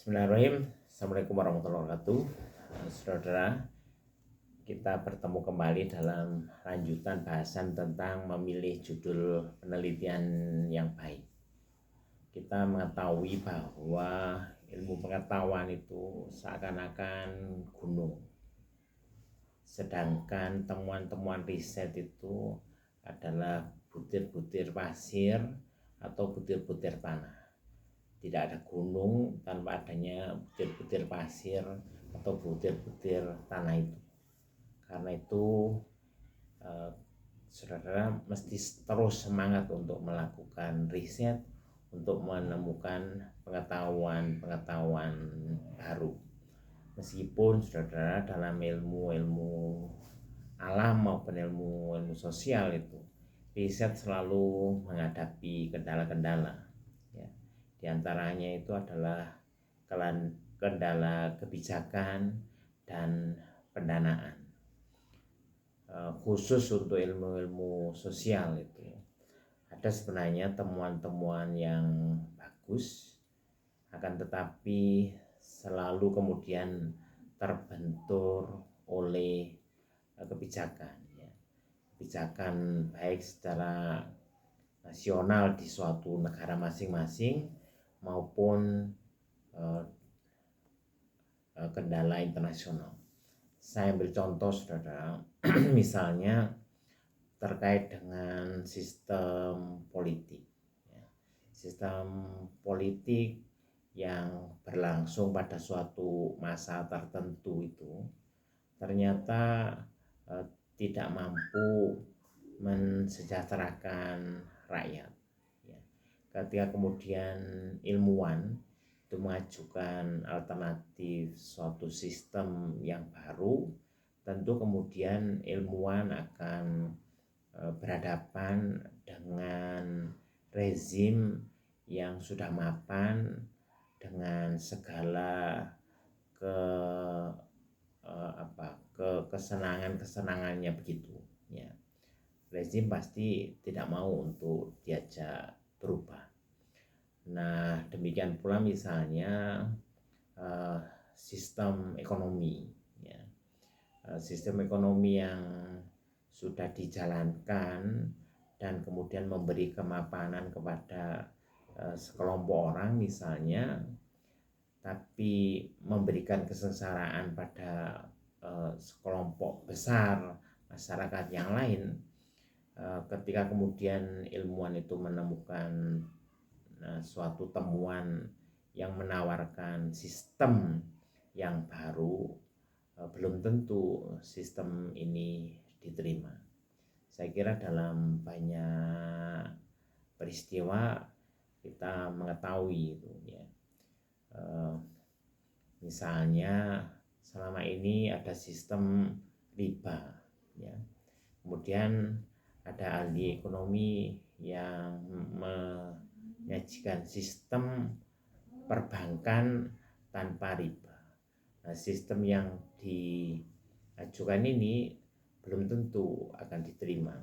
Bismillahirrahmanirrahim. Assalamualaikum warahmatullahi wabarakatuh. Saudara, kita bertemu kembali dalam lanjutan bahasan tentang memilih judul penelitian yang baik. Kita mengetahui bahwa ilmu pengetahuan itu seakan-akan gunung, sedangkan temuan-temuan riset itu adalah butir-butir pasir atau butir-butir tanah. Tidak ada gunung tanpa adanya butir-butir pasir atau butir-butir tanah itu. Karena itu saudara mesti terus semangat untuk melakukan riset, untuk menemukan pengetahuan baru. Meskipun saudara dalam ilmu alam maupun ilmu sosial itu riset selalu menghadapi kendala-kendala. Di antaranya itu adalah kendala kebijakan dan pendanaan. Khusus untuk ilmu sosial itu ada sebenarnya temuan-temuan yang bagus, akan tetapi selalu kemudian terbentur oleh kebijakan baik secara nasional di suatu negara masing-masing maupun kendala internasional. Saya ambil contoh saudara, misalnya terkait dengan sistem politik. Sistem politik yang berlangsung pada suatu masa tertentu itu ternyata tidak mampu mensejahterakan rakyat. Ketika kemudian ilmuwan itu mengajukan alternatif suatu sistem yang baru, tentu kemudian ilmuwan akan berhadapan dengan rezim yang sudah mapan dengan segala kesenangannya begitu. Rezim pasti tidak mau untuk diajak berubah. Nah, demikian pula misalnya sistem ekonomi, sistem ekonomi yang sudah dijalankan dan kemudian memberi kemapanan kepada sekelompok orang misalnya, tapi memberikan kesengsaraan pada sekelompok besar masyarakat yang lain. Ketika kemudian ilmuwan itu menemukan suatu temuan yang menawarkan sistem yang baru, belum tentu sistem ini diterima. Saya kira dalam banyak peristiwa kita mengetahui itu misalnya selama ini ada sistem riba, kemudian ada ahli ekonomi yang menyajikan sistem perbankan tanpa riba. Nah, sistem yang diajukan ini belum tentu akan diterima.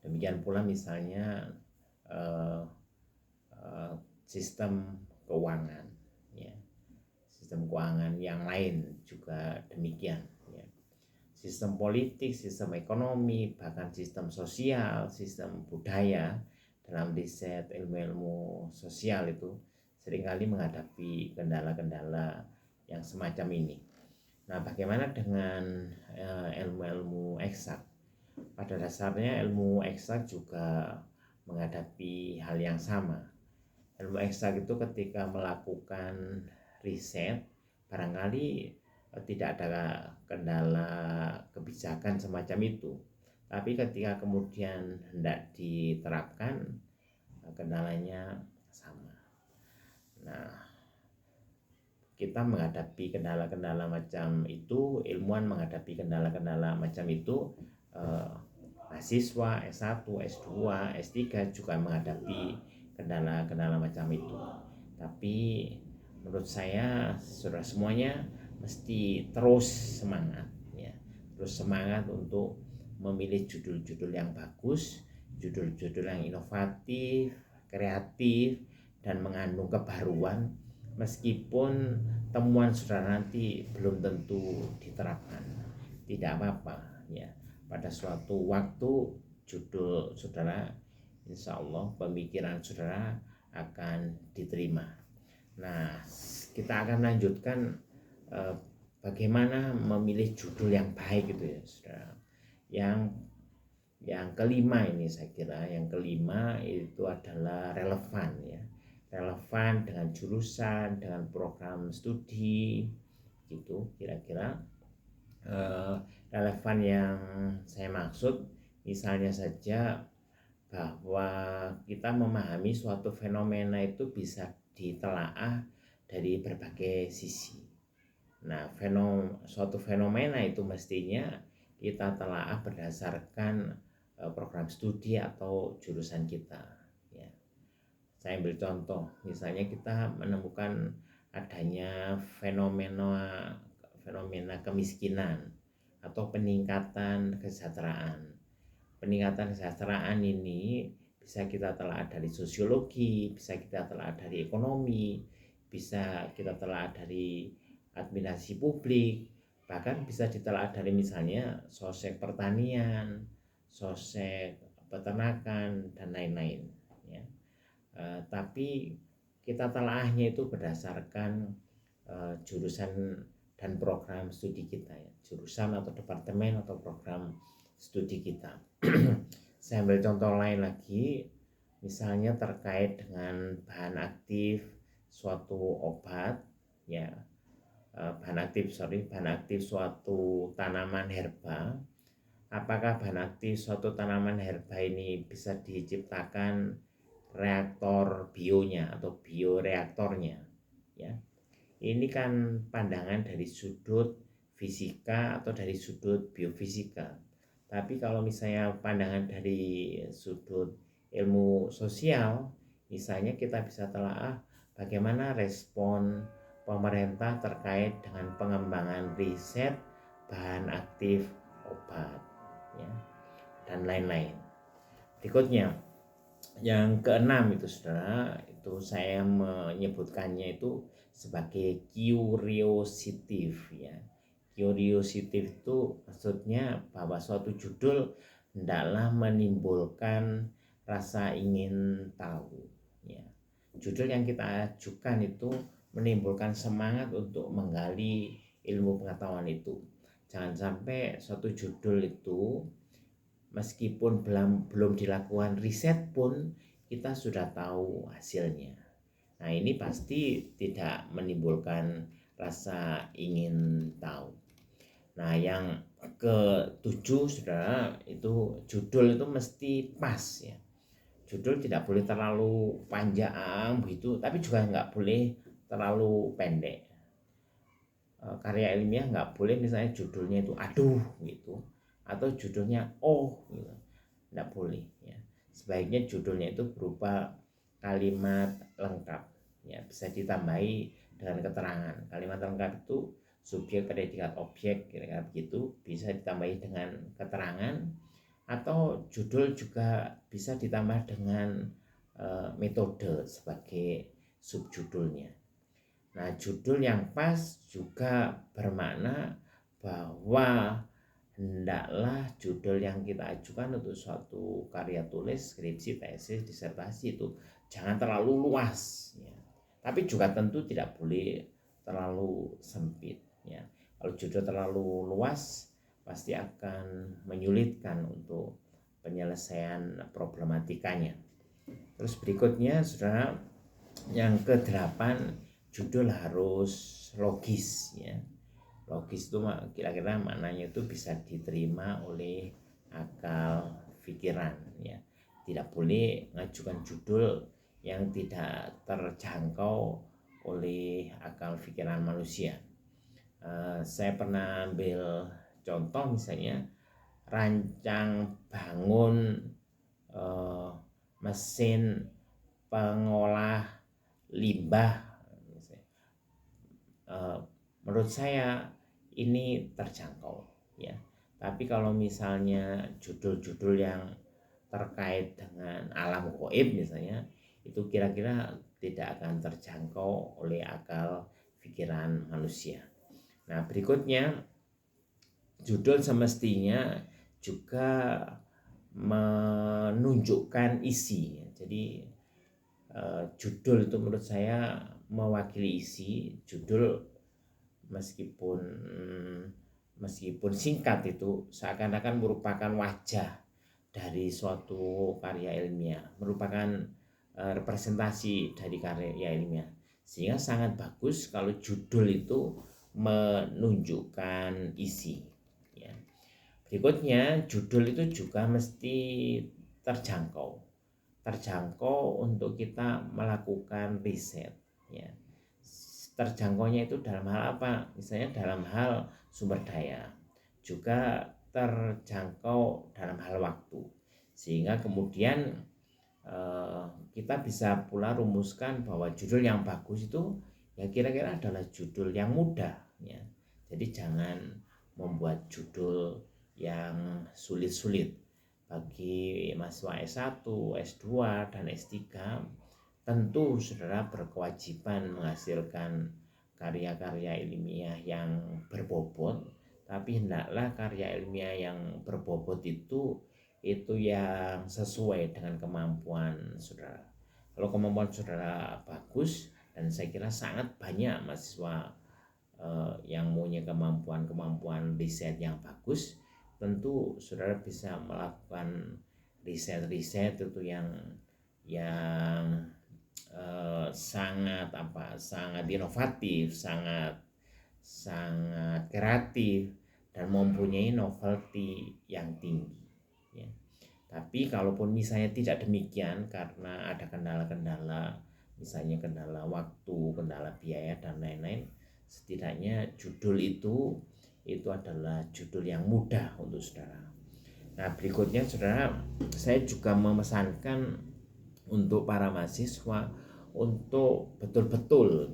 Demikian pula misalnya sistem keuangan, sistem keuangan yang lain juga demikian. Sistem politik, sistem ekonomi, bahkan sistem sosial, sistem budaya dalam riset ilmu sosial itu seringkali menghadapi kendala-kendala yang semacam ini. Nah, bagaimana dengan ilmu eksak? Pada dasarnya ilmu eksak juga menghadapi hal yang sama. Ilmu eksak itu ketika melakukan riset barangkali tidak ada kendala kebijakan semacam itu, tapi ketika kemudian hendak diterapkan kendalanya sama. Nah, kita menghadapi kendala-kendala macam itu, ilmuwan menghadapi kendala-kendala macam itu, mahasiswa S1, S2, S3 juga menghadapi kendala-kendala macam itu. Tapi menurut saya saudara semuanya mesti terus semangat, terus semangat untuk memilih judul-judul yang bagus, judul-judul yang inovatif, kreatif, dan mengandung kebaruan Meskipun temuan saudara nanti belum tentu diterapkan, tidak apa-apa ya. Pada suatu waktu judul saudara, insya Allah pemikiran saudara akan diterima. Nah, kita akan lanjutkan eh, bagaimana memilih judul yang baik itu ya saudara. Yang kelima ini saya kira yang kelima itu adalah relevan ya. Relevan dengan jurusan, dengan program studi gitu kira-kira. Relevan yang saya maksud misalnya saja bahwa kita memahami suatu fenomena itu bisa ditelaah dari berbagai sisi. Nah, suatu fenomena itu mestinya kita telaah berdasarkan program studi atau jurusan kita. Ya. Saya ambil contoh, misalnya kita menemukan adanya fenomena kemiskinan atau peningkatan kesejahteraan. Peningkatan kesejahteraan ini bisa kita telaah dari sosiologi, bisa kita telaah dari ekonomi, bisa kita telaah dari administrasi publik, bahkan bisa ditelaah dari misalnya sosek pertanian, sosek peternakan dan lain-lain ya. Tapi kita telaahnya itu berdasarkan jurusan dan program studi kita ya, jurusan atau departemen atau program studi kita. Saya ambil contoh lain lagi, misalnya terkait dengan bahan aktif suatu obat ya, bahan aktif suatu tanaman herba. Apakah bahan aktif suatu tanaman herba ini bisa diciptakan reaktor bionya atau bioreaktornya ya. Ini kan pandangan dari sudut fisika atau dari sudut biofisika. Tapi kalau misalnya pandangan dari sudut ilmu sosial, misalnya kita bisa telaah bagaimana respon pemerintah terkait dengan pengembangan riset bahan aktif obat ya, dan lain-lain. Berikutnya yang keenam itu saudara, itu saya menyebutkannya itu sebagai curiositif ya. Curiositif itu maksudnya bahwa suatu judul hendaklah menimbulkan rasa ingin tahu ya. Judul yang kita ajukan itu menimbulkan semangat untuk menggali ilmu pengetahuan itu. Jangan sampai suatu judul itu meskipun belum dilakukan riset pun kita sudah tahu hasilnya. Nah, ini pasti tidak menimbulkan rasa ingin tahu. Nah, yang ketujuh saudara, itu judul itu mesti pas ya. Judul tidak boleh terlalu panjang begitu, tapi juga nggak boleh terlalu pendek. Karya ilmiah nggak boleh misalnya judulnya itu aduh gitu, atau judulnya oh gitu, nggak boleh ya. Sebaiknya judulnya itu berupa kalimat lengkap ya, bisa ditambahi dengan keterangan. Kalimat lengkap itu subjek, predikat, objek kira-kira begitu, bisa ditambahi dengan keterangan, atau judul juga bisa ditambah dengan metode sebagai subjudulnya. Nah, judul yang pas juga bermakna bahwa hendaklah judul yang kita ajukan untuk suatu karya tulis, skripsi, tesis, disertasi itu jangan terlalu luas ya. Tapi juga tentu tidak boleh terlalu sempit ya. Kalau judul terlalu luas pasti akan menyulitkan untuk penyelesaian problematikanya. Terus berikutnya saudara, yang ke-8, judul harus logis ya. Logis itu kira-kira maknanya itu bisa diterima oleh akal pikiran ya. Tidak boleh mengajukan judul yang tidak terjangkau oleh akal pikiran manusia. Saya pernah ambil contoh misalnya rancang bangun mesin pengolah limbah. Menurut saya ini terjangkau ya. Tapi kalau misalnya judul-judul yang terkait dengan alam gaib misalnya, itu kira-kira tidak akan terjangkau oleh akal pikiran manusia. Nah, berikutnya judul semestinya juga menunjukkan isi. Jadi judul itu menurut saya mewakili isi. Judul meskipun singkat itu seakan-akan merupakan wajah dari suatu karya ilmiah, merupakan representasi dari karya ilmiah. Sehingga sangat bagus kalau judul itu menunjukkan isi. Ya. Berikutnya, judul itu juga mesti terjangkau untuk kita melakukan riset. Ya. Terjangkaunya itu dalam hal apa? Misalnya dalam hal sumber daya, juga terjangkau dalam hal waktu, sehingga kemudian kita bisa pula rumuskan bahwa judul yang bagus itu ya kira-kira adalah judul yang mudah, ya. Jadi jangan membuat judul yang sulit-sulit. Bagi mahasiswa S1, S2, dan S3, tentu saudara berkewajiban menghasilkan karya-karya ilmiah yang berbobot, tapi hendaklah karya ilmiah yang berbobot itu yang sesuai dengan kemampuan saudara. Kalau kemampuan saudara bagus, dan saya kira sangat banyak mahasiswa yang punya kemampuan riset yang bagus, tentu saudara bisa melakukan riset itu yang sangat inovatif, sangat kreatif, dan mempunyai novelty yang tinggi, ya. Tapi kalaupun misalnya tidak demikian karena ada kendala-kendala, misalnya kendala waktu, kendala biaya, dan lain-lain, setidaknya judul itu adalah judul yang mudah untuk saudara. Nah, berikutnya saudara, saya juga memesankan untuk para mahasiswa untuk betul-betul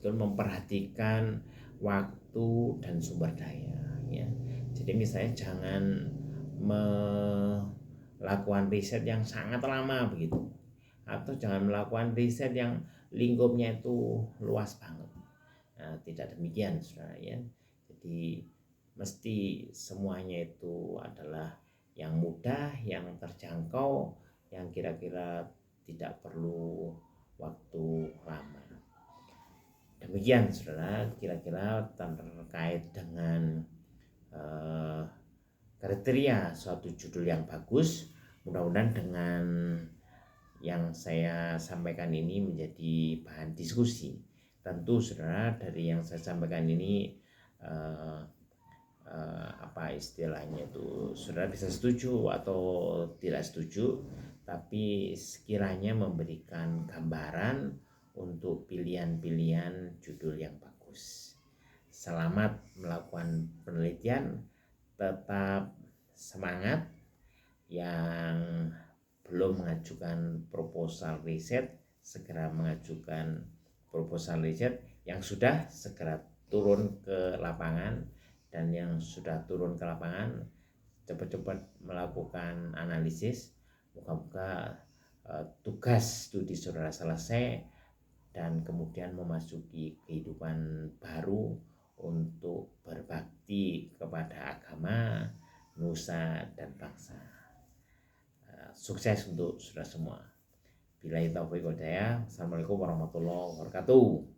memperhatikan waktu dan sumber daya, ya. Jadi misalnya jangan melakukan riset yang sangat lama begitu, atau jangan melakukan riset yang lingkupnya itu luas banget. Nah, tidak demikian saudara, ya. Jadi mesti semuanya itu adalah yang mudah, yang terjangkau, yang kira-kira tidak perlu waktu lama. Demikian saudara, kira-kira terkait dengan kriteria suatu judul yang bagus. Mudah-mudahan dengan yang saya sampaikan ini menjadi bahan diskusi. Tentu saudara, dari yang saya sampaikan ini apa istilahnya itu, saudara bisa setuju atau tidak setuju, tapi sekiranya memberikan gambaran untuk pilihan-pilihan judul yang bagus. Selamat melakukan penelitian, tetap semangat. Yang belum mengajukan proposal riset, segera mengajukan proposal riset. Yang sudah, segera turun ke lapangan. Dan yang sudah turun ke lapangan, cepat-cepat melakukan analisis. Moga-moga tugas studi saudara selesai, dan kemudian memasuki kehidupan baru untuk berbakti kepada agama, nusa, dan bangsa. Sukses untuk saudara semua. Billahi taufiq wal hidayah. Assalamualaikum warahmatullahi wabarakatuh.